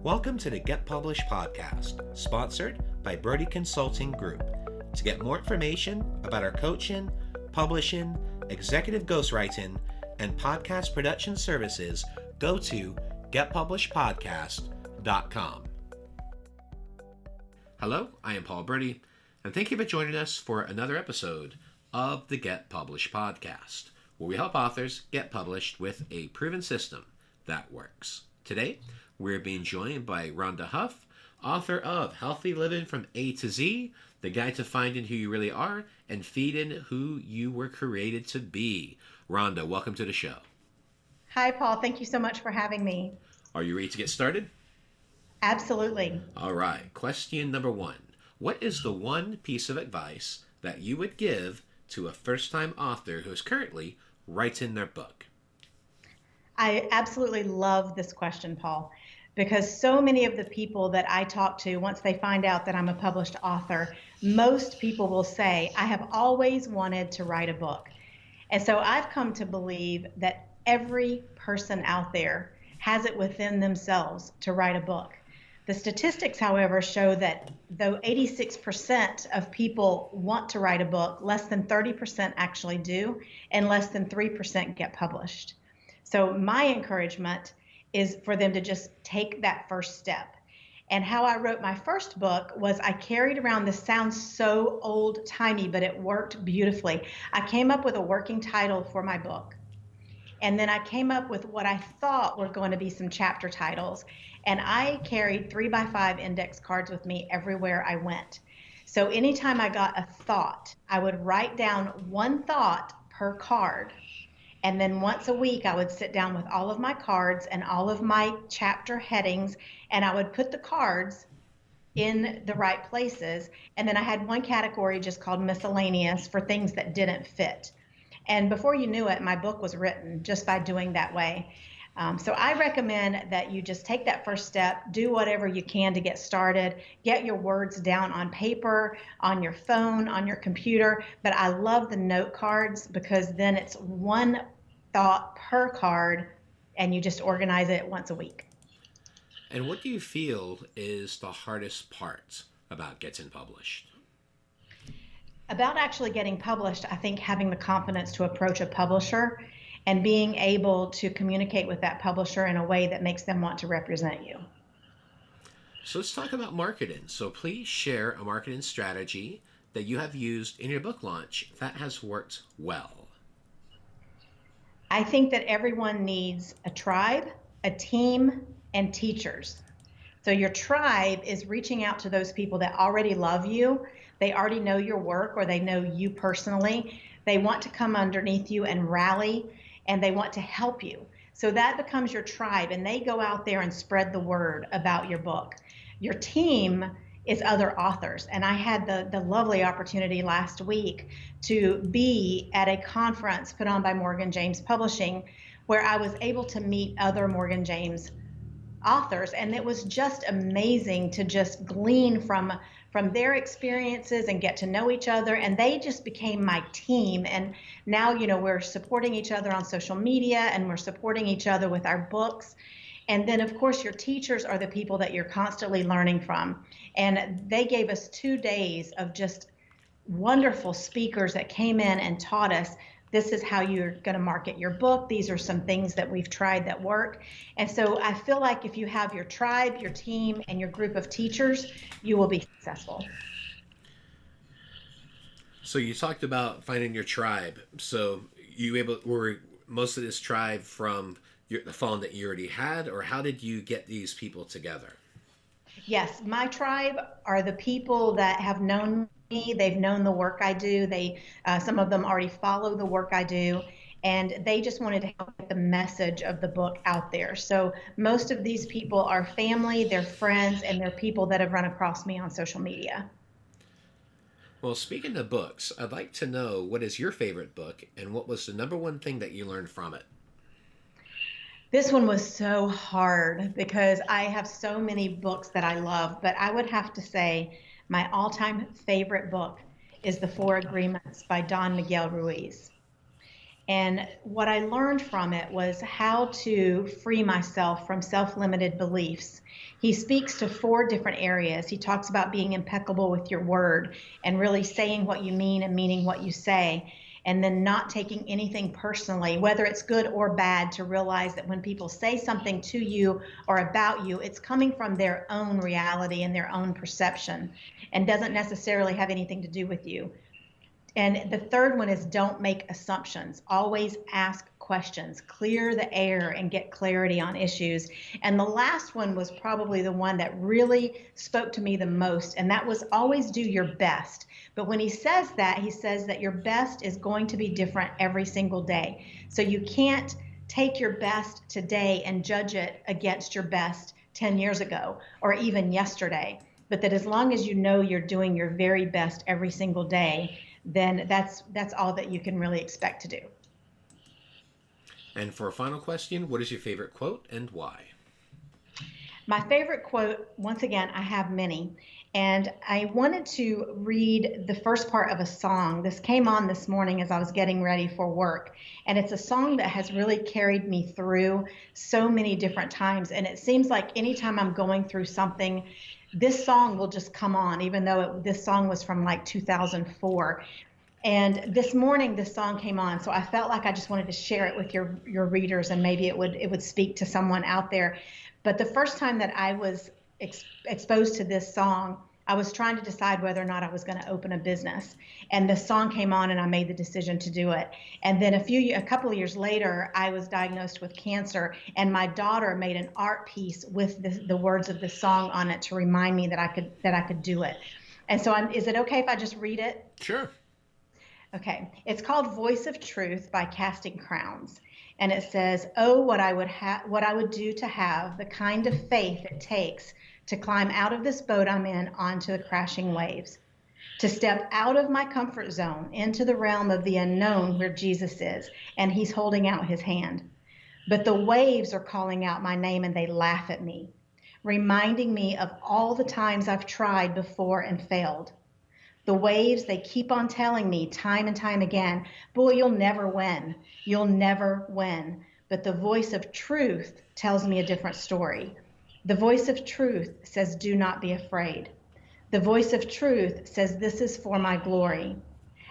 Welcome to the Get Published podcast, sponsored by Brodie Consulting Group. To get more information about our coaching, publishing, executive ghostwriting, and podcast production services, go to getpublishedpodcast.com. Hello, I am Paul Brodie, and thank you for joining us for another episode of the Get Published podcast, where we help authors get published with a proven system that works. Today, we're being joined by Rhonda Huff, author of Healthy Living from A to Z, the guide to finding who you really are and feeding who you were created to be. Rhonda, welcome to the show. Hi, Paul. Thank you so much for having me. Are you ready to get started? Absolutely. All right. Question number one. What is the one piece of advice that you would give to a first-time author who is currently writing their book? I absolutely love this question, Paul, because so many of the people that I talk to, once they find out that I'm a published author, most people will say, I have always wanted to write a book. And so I've come to believe that every person out there has it within themselves to write a book. The statistics, however, show that though 86% of people want to write a book, less than 30% actually do, and less than 3% get published. So my encouragement is for them to just take that first step. And how I wrote my first book was I carried around, this sounds so old-timey, but it worked beautifully. I came up with a working title for my book. And then I came up with what I thought were going to be some chapter titles. And I carried 3x5 index cards with me everywhere I went. So anytime I got a thought, I would write down one thought per card. And then once a week, I would sit down with all of my cards and all of my chapter headings, and I would put the cards in the right places. And then I had one category just called miscellaneous for things that didn't fit. And before you knew it, my book was written just by doing that way. So I recommend that you just take that first step, do whatever you can to get started, get your words down on paper, on your phone, on your computer. But I love the note cards because then it's one thought per card and you just organize it once a week. And what do you feel is the hardest part about getting published? About actually getting published, I think having the confidence to approach a publisher and being able to communicate with that publisher in a way that makes them want to represent you. So let's talk about marketing. So please share a marketing strategy that you have used in your book launch that has worked well. I think that everyone needs a tribe, a team, and teachers. So your tribe is reaching out to those people that already love you. They already know your work or they know you personally. They want to come underneath you and rally, and they want to help you. So that becomes your tribe, and they go out there and spread the word about your book. Your team is other authors, and I had the lovely opportunity last week to be at a conference put on by Morgan James Publishing where I was able to meet other Morgan James authors, and it was just amazing to just glean from their experiences and get to know each other, and they just became my team. And now, we're supporting each other on social media, and we're supporting each other with our books. And then, of course, your teachers are the people that you're constantly learning from. And they gave us 2 days of just wonderful speakers that came in and taught us, this is how you're going to market your book. These are some things that we've tried that work. And so I feel like if you have your tribe, your team, and your group of teachers, you will be successful. So you talked about finding your tribe. So were most of this tribe from the phone that you already had, or how did you get these people together? Yes, my tribe are the people that have known me. They've known the work I do. Some of them already follow the work I do, and they just wanted to help get the message of the book out there. So most of these people are family, they're friends, and they're people that have run across me on social media. Well, speaking of books, I'd like to know, what is your favorite book, and what was the number one thing that you learned from it? This one was so hard because I have so many books that I love, but I would have to say my all-time favorite book is The Four Agreements by Don Miguel Ruiz. And what I learned from it was how to free myself from self-limited beliefs. He speaks to 4 different areas. He talks about being impeccable with your word and really saying what you mean and meaning what you say, and then not taking anything personally, whether it's good or bad, to realize that when people say something to you or about you, it's coming from their own reality and their own perception and doesn't necessarily have anything to do with you. And the third one is don't make assumptions. Always ask questions, clear the air and get clarity on issues. And the last one was probably the one that really spoke to me the most, and that was always do your best. But when he says that, he says that your best is going to be different every single day. So you can't take your best today and judge it against your best 10 years ago or even yesterday. But that as long as you know you're doing your very best every single day, then that's all that you can really expect to do. And for a final question, what is your favorite quote and why? My favorite quote, once again, I have many, and I wanted to read the first part of a song. This came on this morning as I was getting ready for work, and it's a song that has really carried me through so many different times, and it seems like anytime I'm going through something, this song will just come on, even though this song was from like 2004. And this morning, this song came on, so I felt like I just wanted to share it with your readers, and maybe it would speak to someone out there. But the first time that I was exposed to this song, I was trying to decide whether or not I was going to open a business. And the song came on, and I made the decision to do it. And then a couple of years later, I was diagnosed with cancer, and my daughter made an art piece with the words of the song on it to remind me that I could do it. And so, is it okay if I just read it? Sure. Okay, it's called Voice of Truth by Casting Crowns. And it says, oh, what I would do to have the kind of faith it takes to climb out of this boat I'm in onto the crashing waves, to step out of my comfort zone into the realm of the unknown where Jesus is, and he's holding out his hand. But the waves are calling out my name, and they laugh at me, reminding me of all the times I've tried before and failed. The waves, they keep on telling me time and time again, boy, you'll never win. You'll never win. But the voice of truth tells me a different story. The voice of truth says, do not be afraid. The voice of truth says, this is for my glory.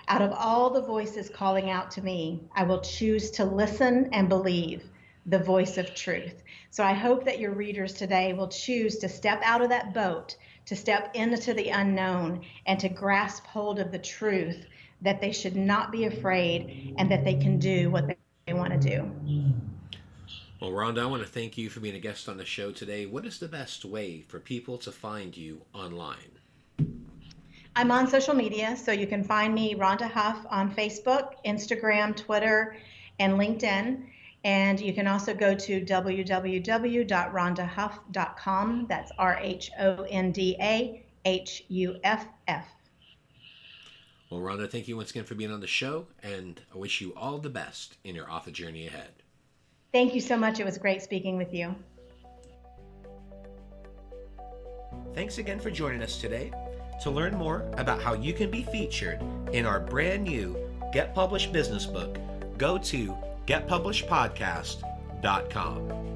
Out of all the voices calling out to me, I will choose to listen and believe the voice of truth. So I hope that your readers today will choose to step out of that boat, to step into the unknown, and to grasp hold of the truth that they should not be afraid and that they can do what they want to do. Well, Rhonda, I want to thank you for being a guest on the show today. What is the best way for people to find you online? I'm on social media, so you can find me, Rhonda Huff, on Facebook, Instagram, Twitter, and LinkedIn. And you can also go to www.rhondahuff.com. That's RHONDAHUFF. Well, Rhonda, thank you once again for being on the show, and I wish you all the best in your author journey ahead. Thank you so much. It was great speaking with you. Thanks again for joining us today. To learn more about how you can be featured in our brand new Get Published business book, go to getpublishedpodcast.com.